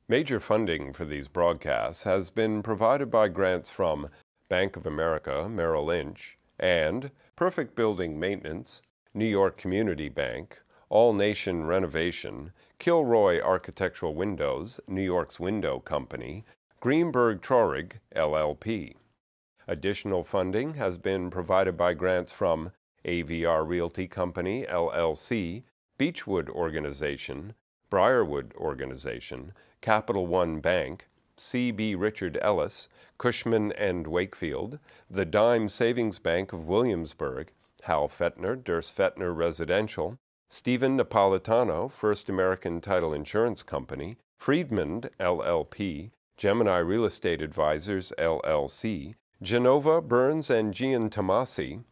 Major funding for these broadcasts has been provided by grants from Bank of America, Merrill Lynch, and Perfect Building Maintenance, New York Community Bank, All Nation Renovation, Kilroy Architectural Windows, New York's Window Company, Greenberg Traurig, LLP. Additional funding has been provided by grants from AVR Realty Company, LLC, Beechwood Organization, Briarwood Organization, Capital One Bank, C.B. Richard Ellis, Cushman & Wakefield, the Dime Savings Bank of Williamsburg, Hal Fettner, Durst Fettner Residential, Stephen Napolitano, First American Title Insurance Company, Friedman, LLP, Gemini Real Estate Advisors, LLC, Genova, Burns & Gian Tomasi,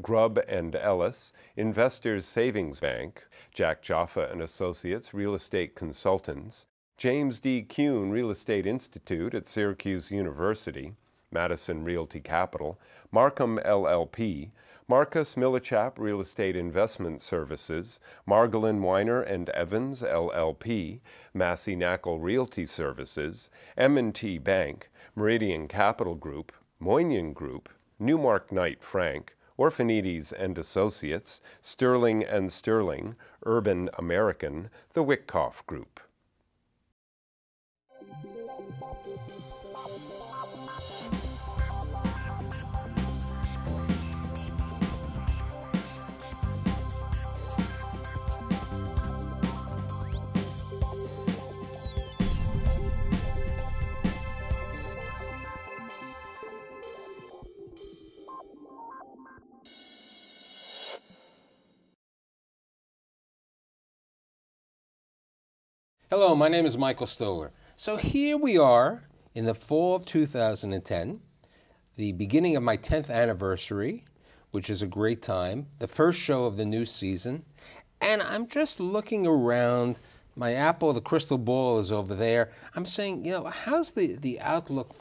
Grubb & Ellis, Investors Savings Bank, Jack Jaffa & Associates Real Estate Consultants, James D. Kuhn Real Estate Institute at Syracuse University, Madison Realty Capital, Markham LLP, Marcus Millichap Real Estate Investment Services, Margolin Weiner & Evans LLP, Massey Knackle Realty Services, M&T Bank, Meridian Capital Group, Moynihan Group, Newmark Knight Frank, Orphanides & Associates, Sterling & Sterling, Urban American, the Wickoff Group. Hello, my name is Michael Stoller. So here we are in the fall of 2010, the beginning of my 10th anniversary, which is a great time, the first show of the new season, and I'm just looking around. My apple, the crystal ball is over there. I'm saying, you know, how's the outlook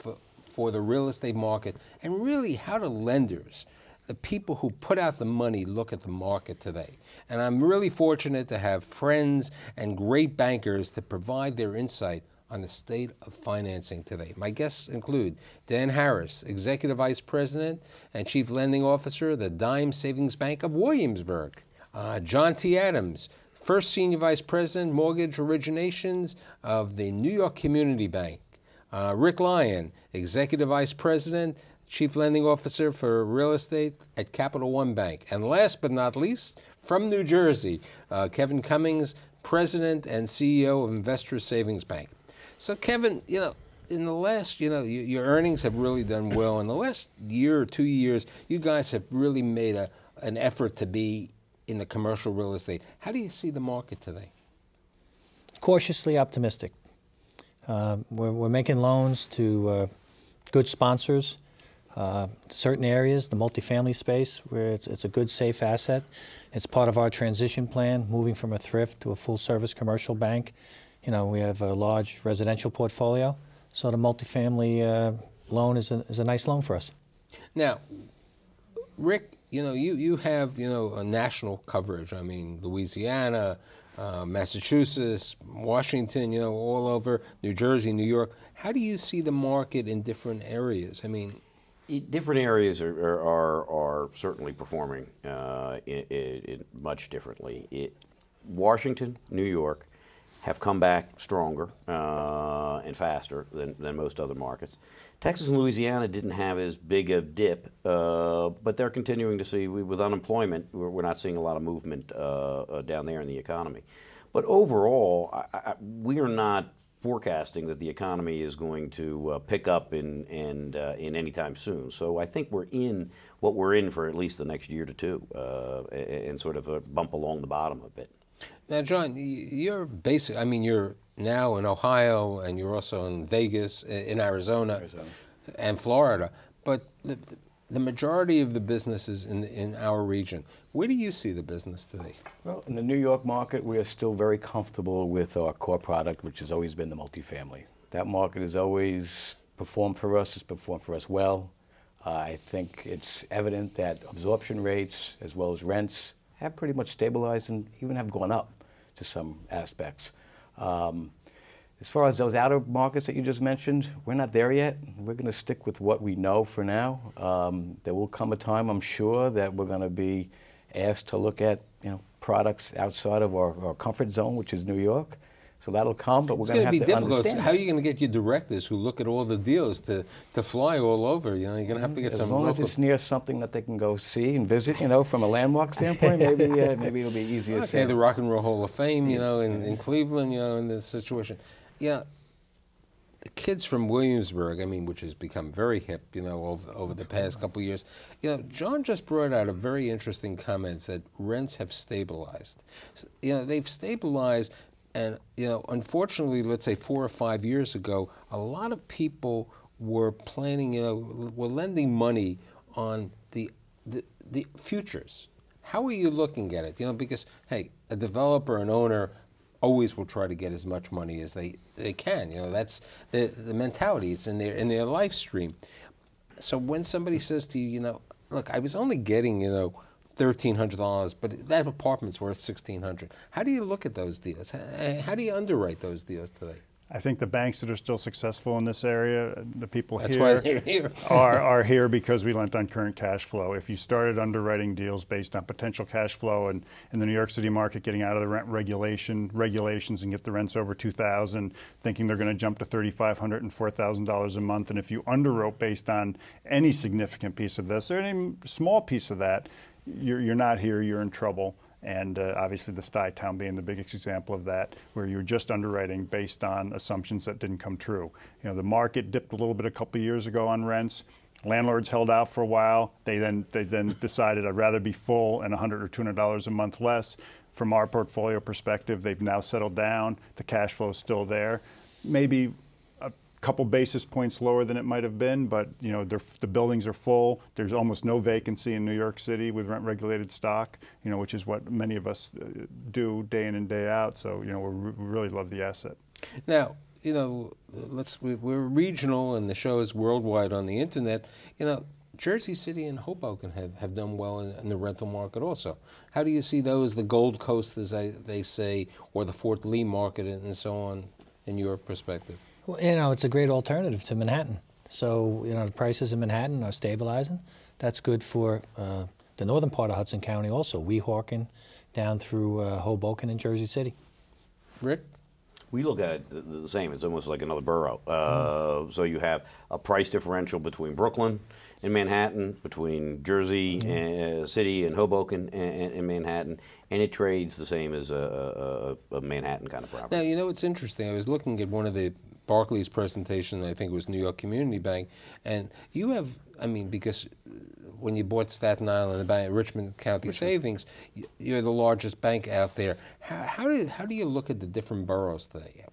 for the real estate market, and really how do lenders, the people who put out the money, look at the market today? And I'm really fortunate to have friends and great bankers to provide their insight on the state of financing today. My guests include Dan Harris, Executive Vice President and Chief Lending Officer of the Dime Savings Bank of Williamsburg. John T. Adams, First Senior Vice President, Mortgage Originations of the New York Community Bank. Rick Lyon, Executive Vice President, Chief Lending Officer for Real Estate at Capital One Bank. And last but not least, from New Jersey, Kevin Cummings, President and CEO of Investors Savings Bank. So Kevin, you know, in the last, your earnings have really done well. In the last year or 2 years, you guys have really made an effort to be in the commercial real estate. How do you see the market today? Cautiously optimistic. We're making loans to good sponsors. Certain areas, the multifamily space, where it's a good, safe asset. It's part of our transition plan, moving from a thrift to a full-service commercial bank. You know, we have a large residential portfolio, so the multifamily loan is a nice loan for us. Now, Rick, you have a national coverage. I mean, Louisiana, Massachusetts, Washington, all over, New Jersey, New York. How do you see the market in different areas? I mean, different areas are certainly performing much differently. Washington, New York have come back stronger and faster than most other markets. Texas and Louisiana didn't have as big a dip, but they're continuing to see, with unemployment, we're not seeing a lot of movement down there in the economy. But overall, we are not forecasting that the economy is going to pick up in any time soon. So I think we're in what we're in for at least the next year to two, and sort of a bump along the bottom a bit. Now, John, you're you're now in Ohio, and you're also in Vegas, in Arizona. And Florida. But the majority of the business is in our region. Where do you see the business today? Well, in the New York market, we are still very comfortable with our core product, which has always been the multifamily. That market has always performed for us. It's performed for us well. I think it's evident that absorption rates, as well as rents, have pretty much stabilized and even have gone up to some aspects. As far as those outer markets that you just mentioned, we're not there yet. We're going to stick with what we know for now. There will come a time, I'm sure, that we're going to be asked to look at, products outside of our comfort zone, which is New York. So that'll come, but we're going to have to difficult. understand. How are you going to get your directors who look at all the deals to fly all over? You're going to have to get some. As long as it's near something that they can go see and visit, from a landmark standpoint, maybe it'll be easier. Okay, the Rock and Roll Hall of Fame, in Cleveland, in this situation. Yeah, the kids from Williamsburg, which has become very hip, over the past couple of years. John just brought out a very interesting comment that rents have stabilized. They've stabilized, and unfortunately, let's say 4 or 5 years ago, a lot of people were planning, were lending money on the futures. How are you looking at it? Because hey, a developer, an owner, always will try to get as much money as they can. That's the mentality. It's in their life stream. So when somebody says to you, look, I was only getting $1,300, but that apartment's worth $1,600. How do you look at those deals? How do you underwrite those deals today? I think the banks that are still successful in this area, the people That's why they're here. are here because we lent on current cash flow. If you started underwriting deals based on potential cash flow and in the New York City market getting out of the rent regulations and get the rents over $2,000, thinking they're going to jump to $3,500 and $4,000 a month, and if you underwrote based on any significant piece of this or any small piece of that, you're not here, you're in trouble. And obviously the Stuytown being the biggest example of that, where you're just underwriting based on assumptions that didn't come true. The market dipped a little bit a couple of years ago on rents. Landlords held out for a while. They then decided I'd rather be full and $100 or $200 a month less. From our portfolio perspective, they've now settled down. The cash flow is still there. Maybe couple basis points lower than it might have been, but the buildings are full. There's almost no vacancy in New York City with rent-regulated stock, which is what many of us do day in and day out. So we really love the asset. Now, we're regional and the show is worldwide on the internet. Jersey City and Hoboken have done well in the rental market also. How do you see those, the Gold Coast, as they say, or the Fort Lee market and so on, in your perspective? Well, it's a great alternative to Manhattan. So, the prices in Manhattan are stabilizing. That's good for the northern part of Hudson County also, Weehawken down through Hoboken and Jersey City. Rick? We look at it the same. It's almost like another borough. So you have a price differential between Brooklyn and Manhattan, between Jersey City and Hoboken and Manhattan, and it trades the same as a Manhattan kind of property. Now, it's interesting. I was looking at one of the Barclays presentation, I think it was New York Community Bank, and you have, because when you bought Staten Island, the bank, Richmond County Savings, you're the largest bank out there. How do you look at the different boroughs today?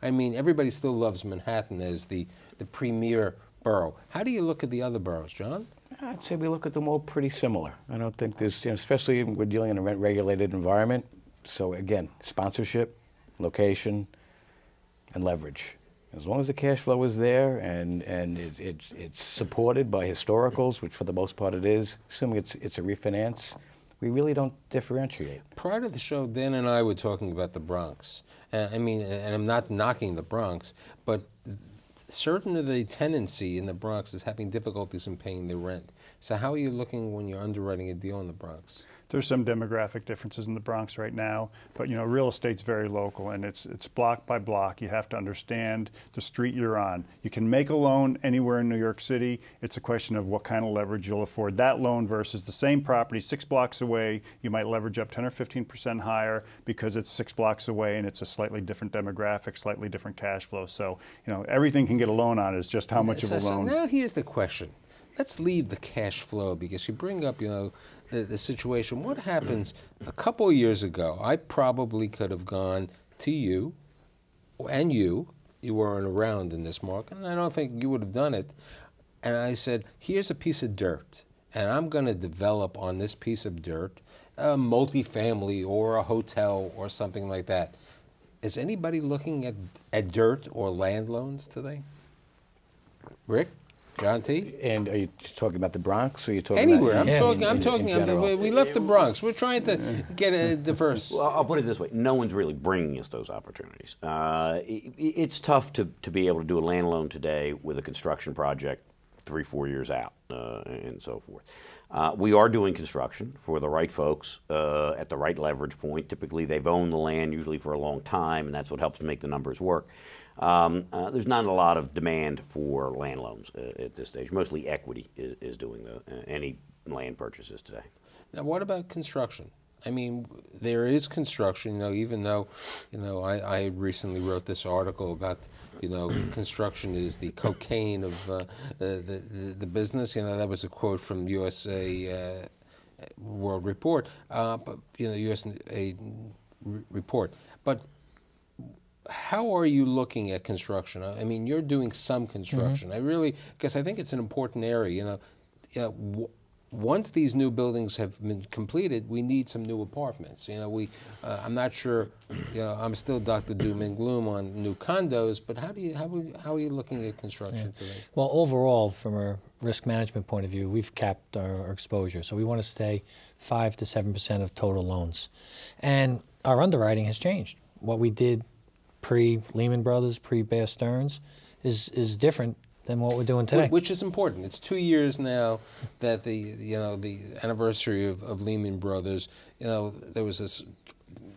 Everybody still loves Manhattan as the premier borough. How do you look at the other boroughs, John? I'd say we look at them all pretty similar. I don't think there's, especially we're dealing in a rent-regulated environment. So again, sponsorship, location, and leverage. As long as the cash flow is there and it's supported by historicals, which for the most part it is, assuming it's a refinance, we really don't differentiate. Prior to the show, Dan and I were talking about the Bronx. And I'm not knocking the Bronx, but certain of the tenancy in the Bronx is having difficulties in paying the rent. So how are you looking when you're underwriting a deal in the Bronx? There's some demographic differences in the Bronx right now, but real estate's very local and it's block by block. You have to understand the street you're on. You can make a loan anywhere in New York City. It's a question of what kind of leverage you'll afford that loan versus the same property 6 blocks away. You might leverage up 10 or 15% higher because it's 6 blocks away and it's a slightly different demographic, slightly different cash flow. So, everything can get a loan on it. It's just how much of a loan. So now here's the question. Let's leave the cash flow because you bring up, the situation. What happens a couple of years ago, I probably could have gone to you, and you weren't around in this market, and I don't think you would have done it, and I said, here's a piece of dirt, and I'm going to develop on this piece of dirt a multifamily or a hotel or something like that. Is anybody looking at dirt or land loans today? Rick? John T. And are you talking about the Bronx, or are you talking Anywhere. about I'm talking. We left the Bronx. We're trying to get a diverse. Well, I'll put it this way: no one's really bringing us those opportunities. It's tough to be able to do a land loan today with a construction project 3-4 years out, and so forth. We are doing construction for the right folks at the right leverage point. Typically, they've owned the land usually for a long time, and that's what helps make the numbers work. There's not a lot of demand for land loans at this stage. Mostly equity is doing any land purchases today. Now, what about construction? I mean, there is construction, even though, I recently wrote this article about, construction is the cocaine of the business. That was a quote from USA World Report, but, USA Report. But how are you looking at construction? I mean, you're doing some construction. Because I think it's an important area. Once these new buildings have been completed, we need some new apartments. I'm not sure. I'm still Dr. Doom and Gloom on new condos, but how are you looking at construction today? Well, overall, from a risk management point of view, we've capped our exposure, so we want to stay 5 to 7% of total loans, and our underwriting has changed. What we did pre-Lehman Brothers, pre-Bear Stearns, is different than what we're doing today. Which is important. It's 2 years now that the anniversary of Lehman Brothers. There was this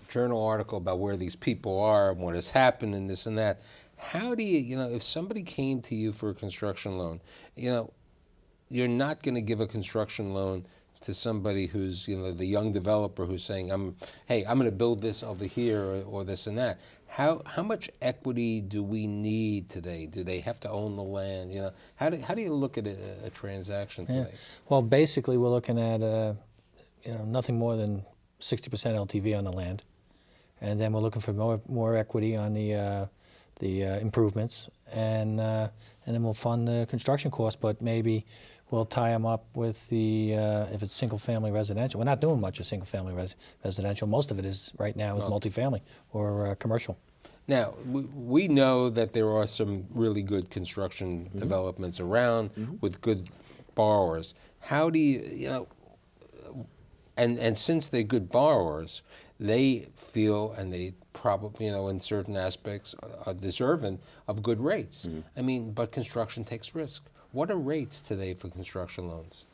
journal article about where these people are and what has happened and this and that. How do you, if somebody came to you for a construction loan, you're not going to give a construction loan to somebody who's, the young developer who's saying, hey, I'm going to build this over here or this and that. How much equity do we need today? Do they have to own the land? How do you look at a transaction today? Well, basically, we're looking at nothing more than 60% LTV on the land, and then we're looking for more equity on the improvements, and then we'll fund the construction costs, but maybe we'll tie them up with the, if it's single-family residential. We're not doing much of single-family residential. Most of it is, right now, is multifamily or commercial. Now, we know that there are some really good construction developments around with good borrowers. How do you, and since they're good borrowers, they feel, and they probably, in certain aspects, are deserving of good rates. I mean, but construction takes risk. What are rates today for construction loans?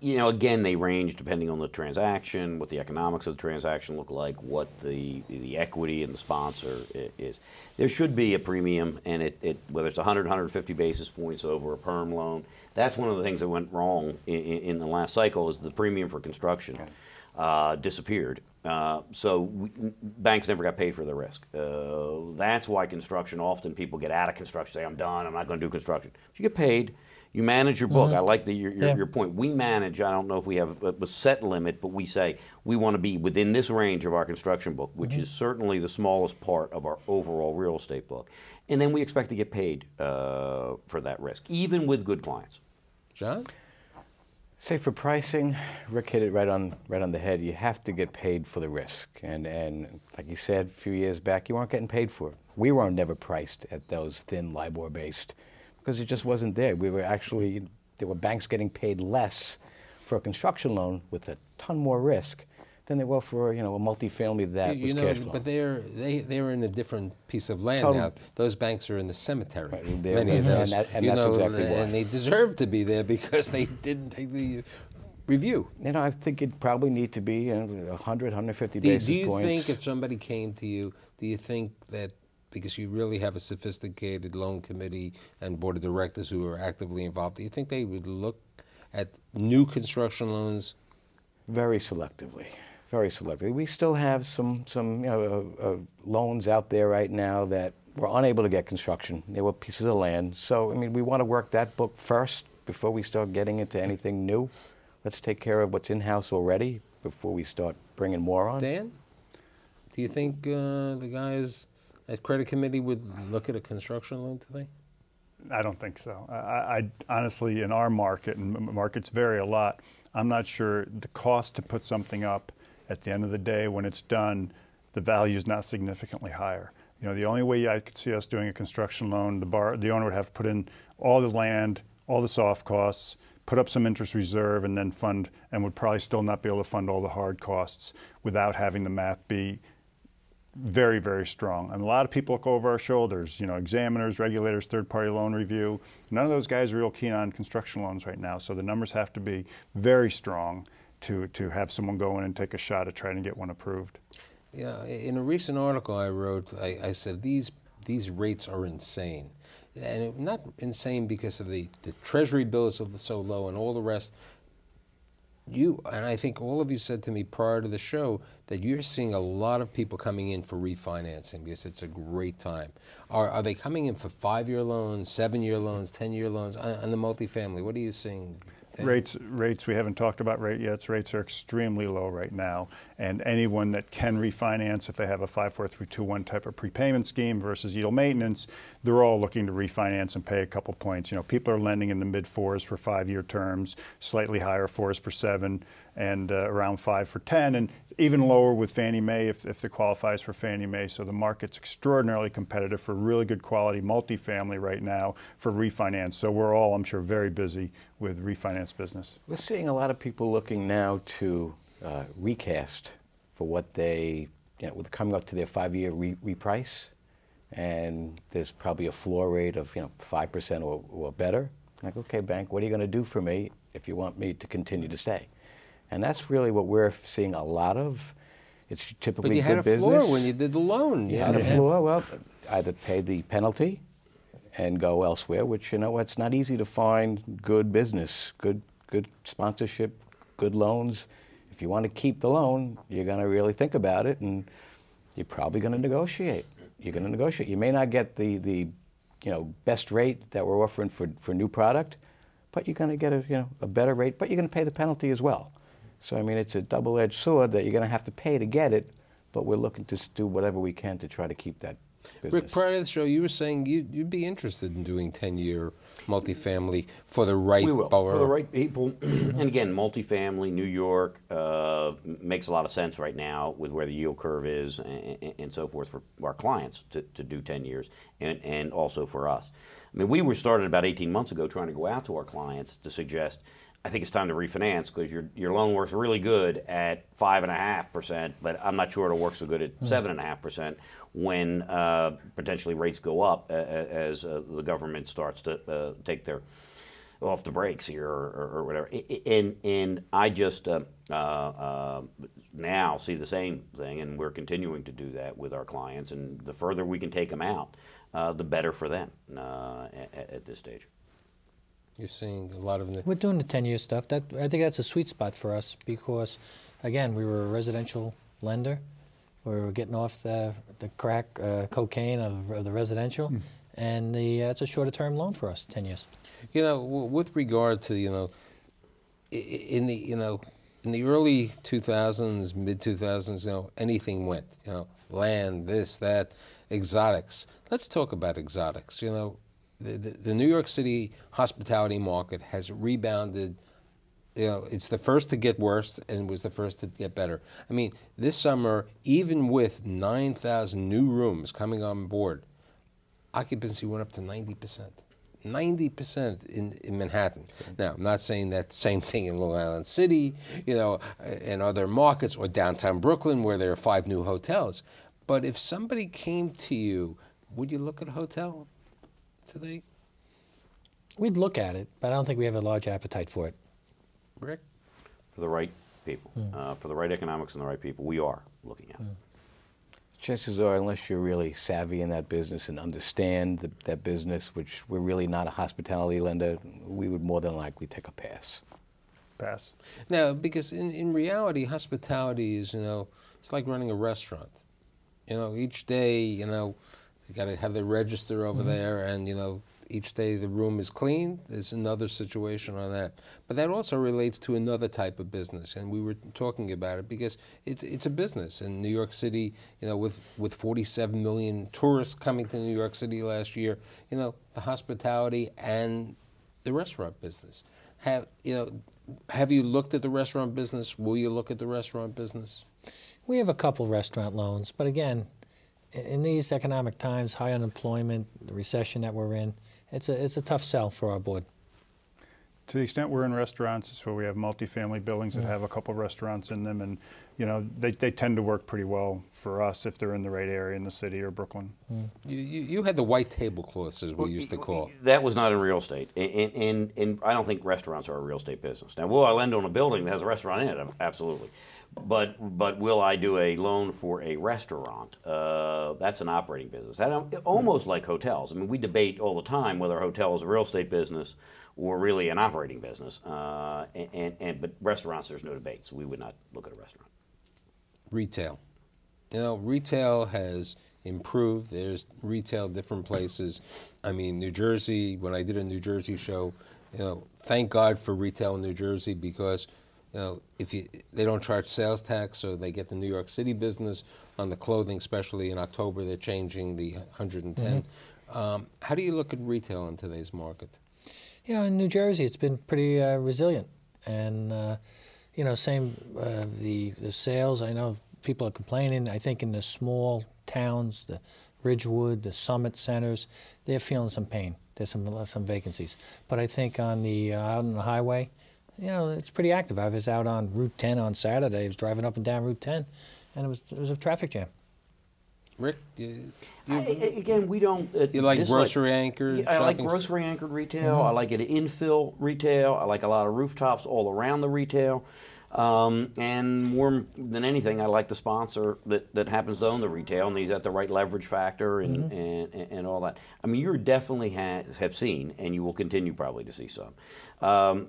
Again, they range depending on the transaction, what the economics of the transaction look like, what the equity and the sponsor is. There should be a premium, and whether it's 100, 150 basis points over a perm loan. That's one of the things that went wrong in the last cycle, is the premium for construction disappeared. Banks never got paid for the risk. That's why construction, often people get out of construction, say, I'm done, I'm not going to do construction. If you get paid, you manage your book. I like your point. We manage, I don't know if we have a set limit, but we say we want to be within this range of our construction book, which is certainly the smallest part of our overall real estate book. And then we expect to get paid for that risk, even with good clients. John? Say for pricing, Rick hit it right on the head. You have to get paid for the risk, and like you said a few years back, you weren't getting paid for it. We were never priced at those thin LIBOR-based, because it just wasn't there. There were banks getting paid less for a construction loan with a ton more risk than they were for a multifamily that was cash flow. But they're in a different piece of land now. Those banks are in the cemetery. Right, many of those, and that's exactly why. And they deserve to be there because they didn't take the review. I think it'd probably need to be 100, 150 basis points. Do you think if somebody came to you, do you think that because you really have a sophisticated loan committee and board of directors who are actively involved, do you think they would look at new construction loans? Very selectively. Very selectively. We still have some loans out there right now that were unable to get construction. They were pieces of land. So, we want to work that book first before we start getting into anything new. Let's take care of what's in-house already before we start bringing more on. Dan, do you think the guys at credit committee would look at a construction loan today? I don't think so. I honestly, in our market, and markets vary a lot, I'm not sure the cost to put something up at the end of the day when it's done, the value is not significantly higher. The only way I could see us doing a construction loan, the owner would have to put in all the land, all the soft costs, put up some interest reserve, and then fund, and would probably still not be able to fund all the hard costs without having the math be very, very strong. And a lot of people look over our shoulders, you know, examiners, regulators, third-party loan review. None of those guys are real keen on construction loans right now, so the numbers have to be very strong to have someone go in and take a shot at trying to get one approved. Yeah, in a recent article I wrote, I said these rates are insane. And not insane because of the treasury bills are so low and all the rest. You, and I think all of you said to me prior to the show that you're seeing a lot of people coming in for refinancing because it's a great time. Are they coming in for 5-year loans, 7-year loans, 10-year loans on the multifamily? What are you seeing? Rates, we haven't talked about rate yet. Rates are extremely low right now. And anyone that can refinance, if they have a 5-4-3-2-1 type of prepayment scheme versus yield maintenance, they're all looking to refinance and pay a couple points. You know, people are lending in the mid-4s for 5-year terms, slightly higher 4s for 7, and around 5 for 10, and even lower with Fannie Mae if it qualifies for Fannie Mae. So the market's extraordinarily competitive for really good quality multifamily right now for refinance. So we're all, I'm sure, very busy with refinance business. We're seeing a lot of people looking now to recast for what they, you know, with coming up to their 5-year reprice, and there's probably a floor rate of 5% or better. Like, okay, bank, what are you going to do for me if you want me to continue to stay? And that's really what we're seeing a lot of. It's typically but you good had a business. floor when you did the loan. You had a floor. Well, either pay the penalty and go elsewhere, which, you know, it's not easy to find good business, good sponsorship, good loans. If you want to keep the loan, you're going to really think about it, and you're probably going to negotiate. You're going to negotiate. You may not get the best rate that we're offering for new product, but you're going to get a better rate, but you're going to pay the penalty as well. So, I mean, it's a double-edged sword that you're going to have to pay to get it, but we're looking to do whatever we can to try to keep that business. Rick, prior to the show, you were saying you'd be interested in doing 10-year multifamily for the right for the right people. And again, multifamily, New York, makes a lot of sense right now with where the yield curve is and so forth for our clients to do 10 years and also for us. I mean, we were started about 18 months ago trying to go out to our clients to suggest, I think it's time to refinance because your loan works really good at 5.5%, but I'm not sure it'll work so good at 7.5% when potentially rates go up as the government starts to take their off the brakes here or whatever. And I just now see the same thing, and we're continuing to do that with our clients. And the further we can take them out, the better for them at this stage. You're seeing a lot of... We're doing the 10-year stuff. I think that's a sweet spot for us because, again, we were a residential lender. We were getting off the crack cocaine of the residential, and it's a shorter-term loan for us, 10 years. You know, with regard to, in the early 2000s, mid-2000s, anything went. Land, this, that, exotics. Let's talk about exotics. The New York City hospitality market has rebounded. It's the first to get worse and was the first to get better. I mean, this summer, even with 9,000 new rooms coming on board, occupancy went up to 90%. 90% in Manhattan. Now, I'm not saying that same thing in Long Island City, and other markets, or downtown Brooklyn where there are 5 new hotels. But if somebody came to you, would you look at a hotel today? We'd look at it, but I don't think we have a large appetite for it. Rick? For the right people, for the right economics and the right people, we are looking at it. Chances are, unless you're really savvy in that business and understand that business, which we're really not a hospitality lender, we would more than likely take a pass. Pass. Now, because in reality, hospitality is, it's like running a restaurant. Each day, you got to have the register over there, and, each day the room is clean. There's another situation on that. But that also relates to another type of business, and we were talking about it because it's a business. In New York City, with 47 million tourists coming to New York City last year, the hospitality and the restaurant business. Have you looked at the restaurant business? Will you look at the restaurant business? We have a couple restaurant loans, but again, in these economic times, high unemployment, the recession that we're in, it's a tough sell for our board. To the extent we're in restaurants, it's where we have multifamily buildings that have a couple restaurants in them, and they tend to work pretty well for us if they're in the right area in the city or Brooklyn. You had the white tablecloths, as we used to call. That was not in real estate, and I don't think restaurants are a real estate business. Now, will I lend on a building that has a restaurant in it? Absolutely. But will I do a loan for a restaurant? That's an operating business. Almost like hotels. I mean, we debate all the time whether a hotel is a real estate business or really an operating business. But restaurants, there's no debate, so we would not look at a restaurant. Retail. Retail has improved. There's retail different places. I mean, New Jersey, when I did a New Jersey show, thank God for retail in New Jersey, because they don't charge sales tax, so they get the New York City business on the clothing, especially in October. They're changing the 110. How do you look at retail in today's market? In New Jersey, it's been pretty resilient, and same the sales. I know people are complaining. I think in the small towns, the Ridgewood, the Summit centers, they're feeling some pain. There's some vacancies, but I think on the out on the highway, it's pretty active. I was out on Route 10 on Saturday. I was driving up and down Route 10, and it was a traffic jam. Rick, again, we don't. You like grocery anchored? I like grocery anchored retail. I like it infill retail. I like a lot of rooftops all around the retail. And more than anything, I like the sponsor that happens to own the retail, and he's at the right leverage factor and all that. I mean, you definitely have seen, and you will continue probably to see some.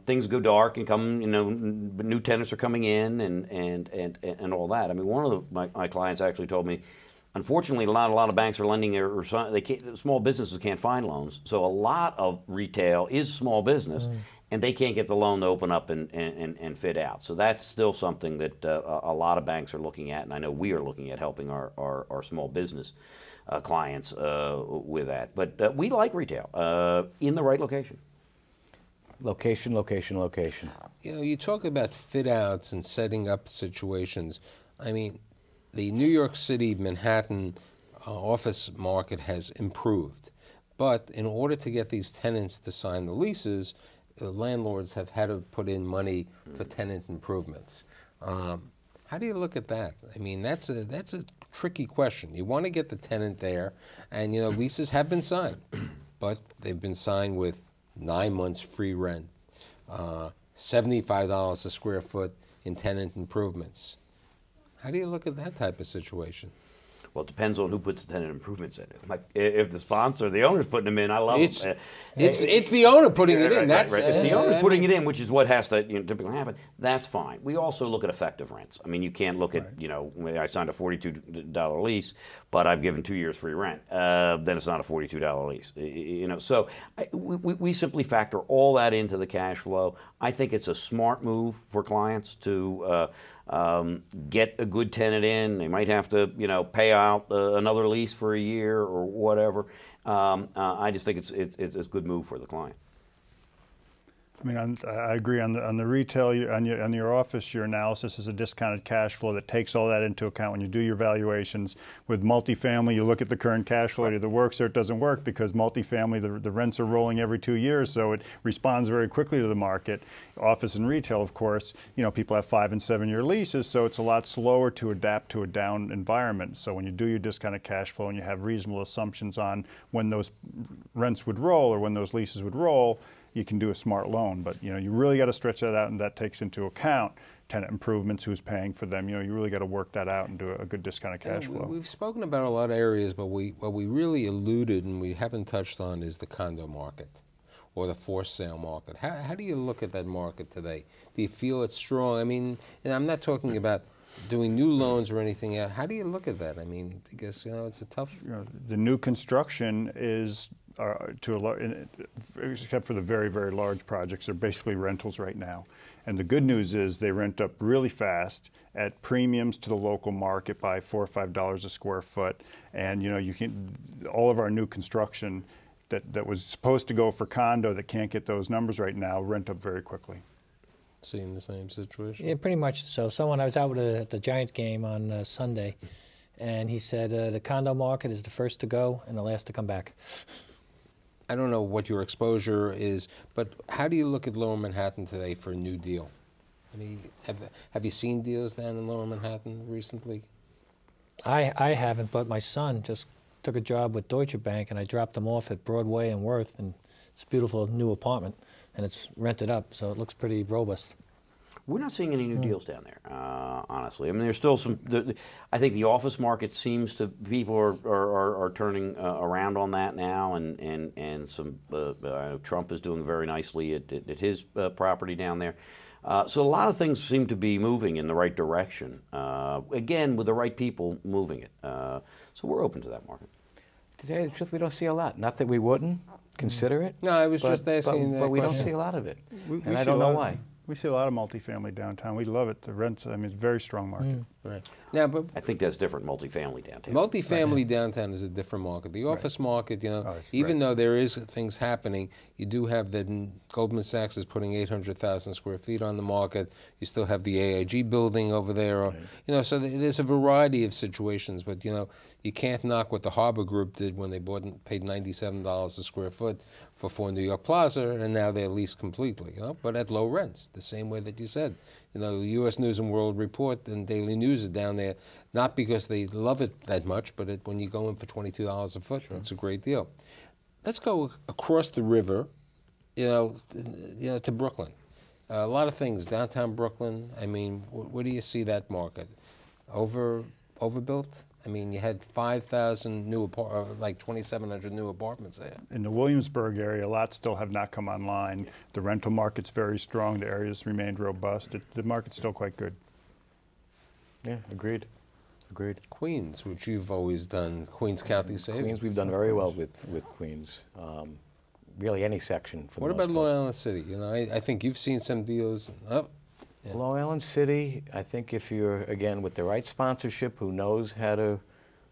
Things go dark and come, new tenants are coming in and all that. I mean, one of my clients actually told me, unfortunately, a lot of banks are lending, or small businesses can't find loans. So a lot of retail is small business, and they can't get the loan to open up and fit out. So that's still something that a lot of banks are looking at, and I know we are looking at helping our small business clients with that. But we like retail in the right location. Location, location, location. You talk about fit outs and setting up situations. I mean, the New York City, Manhattan office market has improved. But in order to get these tenants to sign the leases, the landlords have had to put in money for tenant improvements. How do you look at that? I mean, that's a tricky question. You want to get the tenant there, and leases have been signed, but they've been signed with 9 months free rent, $75 a square foot in tenant improvements. How do you look at that type of situation? Well, it depends on who puts the tenant improvements in it. Like if the sponsor, the owner's putting them in, I love it. It's the owner putting it in. That's right. If the owner's putting it in, which is what has to typically happen, that's fine. We also look at effective rents. I mean, you can't look at I signed a $42 lease, but I've given 2 years free rent. Then it's not a $42 lease. So we simply factor all that into the cash flow. I think it's a smart move for clients to get a good tenant in. They might have to, pay out another lease for a year or whatever. I just think it's a good move for the client. I mean, I agree on the retail, on your office, your analysis is a discounted cash flow that takes all that into account when you do your valuations. With multifamily, you look at the current cash flow, it either works or it doesn't work, because multifamily, the rents are rolling every 2 years, so it responds very quickly to the market. Office and retail, of course, people have 5- and 7-year leases, so it's a lot slower to adapt to a down environment. So when you do your discounted cash flow and you have reasonable assumptions on when those rents would roll or when those leases would roll, you can do a smart loan. But you really got to stretch that out, and that takes into account tenant improvements, who's paying for them. You really got to work that out and do a good discounted cash flow. We've spoken about a lot of areas, but what we really alluded and we haven't touched on is the condo market or the for sale market. How do you look at that market today? Do you feel it's strong? I mean, and I'm not talking about doing new loans or anything else. How do you look at that? I mean, because it's a tough. The new construction is except for the very, very large projects, they're basically rentals right now. And the good news is they rent up really fast at premiums to the local market by $4 or $5 a square foot. And all of our new construction that was supposed to go for condo that can't get those numbers right now rent up very quickly. Seeing the same situation? Yeah, pretty much so. I was out at the Giants game on Sunday, and he said the condo market is the first to go and the last to come back. I don't know what your exposure is, but how do you look at Lower Manhattan today for a new deal? I mean, have you seen deals down in Lower Manhattan recently? I haven't, but my son just took a job with Deutsche Bank, and I dropped him off at Broadway and Worth, and it's a beautiful new apartment, and it's rented up, so it looks pretty robust. We're not seeing any new deals down there, honestly. I mean, there's still some. I think the office market seems to people are turning around on that now, and some. Trump is doing very nicely at his property down there. So a lot of things seem to be moving in the right direction. Again, with the right people moving it. So we're open to that market. To tell you the truth, we don't see a lot. Not that we wouldn't consider it. No, I was just asking. But we don't see a lot of it, and I don't know why. We see a lot of multifamily downtown. We love it. The rents, I mean, it's a very strong market. Right. Now, but I think that's different multifamily downtown. Multifamily downtown is a different market. The office market, you know, even though there is things happening, you do have that Goldman Sachs is putting 800,000 square feet on the market. You still have the AIG building over there. Or, you know, so there's a variety of situations. But, you know, you can't knock what the Harbor Group did when they paid $97 a square foot for 4 New York Plaza, and now they're leased completely, you know, but at low rents, the same way that you said. You know, U.S. News and World Report and Daily News is down there, not because they love it that much, but when you go in for $22 a foot, that's a great deal. Let's go across the river, you know, to Brooklyn. A lot of things, downtown Brooklyn. I mean, where do you see that market? Overbuilt? I mean, you had 5,000 new like 2,700 new apartments there. In the Williamsburg area, a lot still have not come online. The rental market's very strong. The area's remained robust. The market's still quite good. Yeah, agreed. Agreed. Queens, which you've always done, Queens County Savings. Queens, we've done very well with Queens. Really, any section. For what about Long Island City? You know, I think you've seen some deals. Yeah. Long Island City, I think if you're, again, with the right sponsorship, who knows how to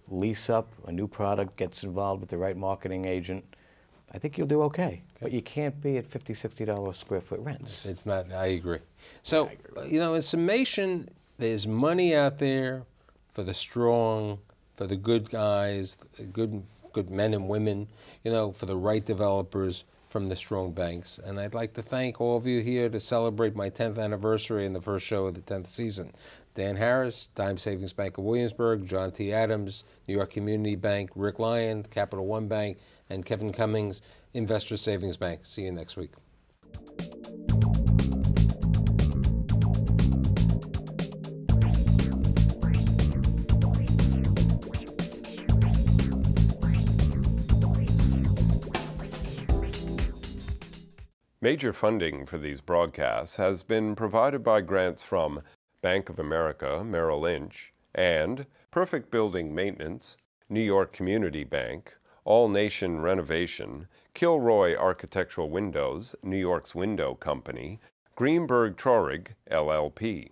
lease up a new product, gets involved with the right marketing agent, I think you'll do okay. But you can't be at $50, $60 square foot rents. It's not, I agree. So, you know, in summation, there's money out there for the strong, for the good guys, good men and women, you know, for the right developers, from the strong banks. And I'd like to thank all of you here to celebrate my 10th anniversary and the first show of the 10th season. Dan Harris, Dime Savings Bank of Williamsburg, John T. Adams, New York Community Bank, Rick Lyon, Capital One Bank, and Kevin Cummings, Investor Savings Bank. See you next week. Major funding for these broadcasts has been provided by grants from Bank of America, Merrill Lynch, and Perfect Building Maintenance, New York Community Bank, All Nation Renovation, Kilroy Architectural Windows, New York's Window Company, Greenberg Traurig, LLP.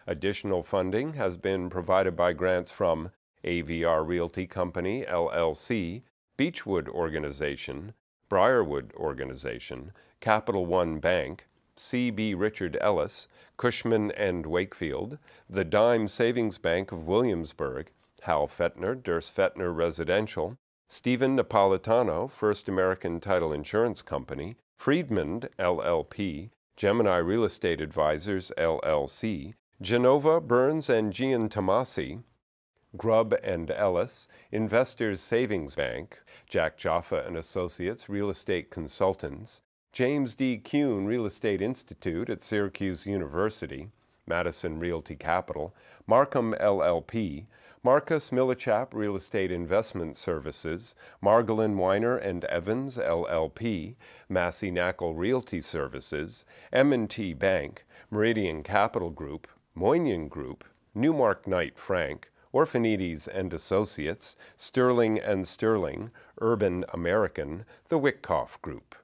Additional funding has been provided by grants from AVR Realty Company, LLC, Beechwood Organization, Briarwood Organization, Capital One Bank, C.B. Richard Ellis, Cushman & Wakefield, the Dime Savings Bank of Williamsburg, Hal Fettner, Durst Fettner Residential, Stephen Napolitano, First American Title Insurance Company, Friedman, LLP, Gemini Real Estate Advisors, LLC, Genova, Burns & Gian Tomasi, Grubb & Ellis, Investors Savings Bank, Jack Jaffa & Associates Real Estate Consultants, James D. Kuhn Real Estate Institute at Syracuse University, Madison Realty Capital, Markham LLP, Marcus Millichap Real Estate Investment Services, Margolin Weiner & Evans LLP, Massey Knackle Realty Services, M&T Bank, Meridian Capital Group, Moynihan Group, Newmark Knight Frank, Orphanides & Associates, Sterling & Sterling, Urban American, the Wickoff Group.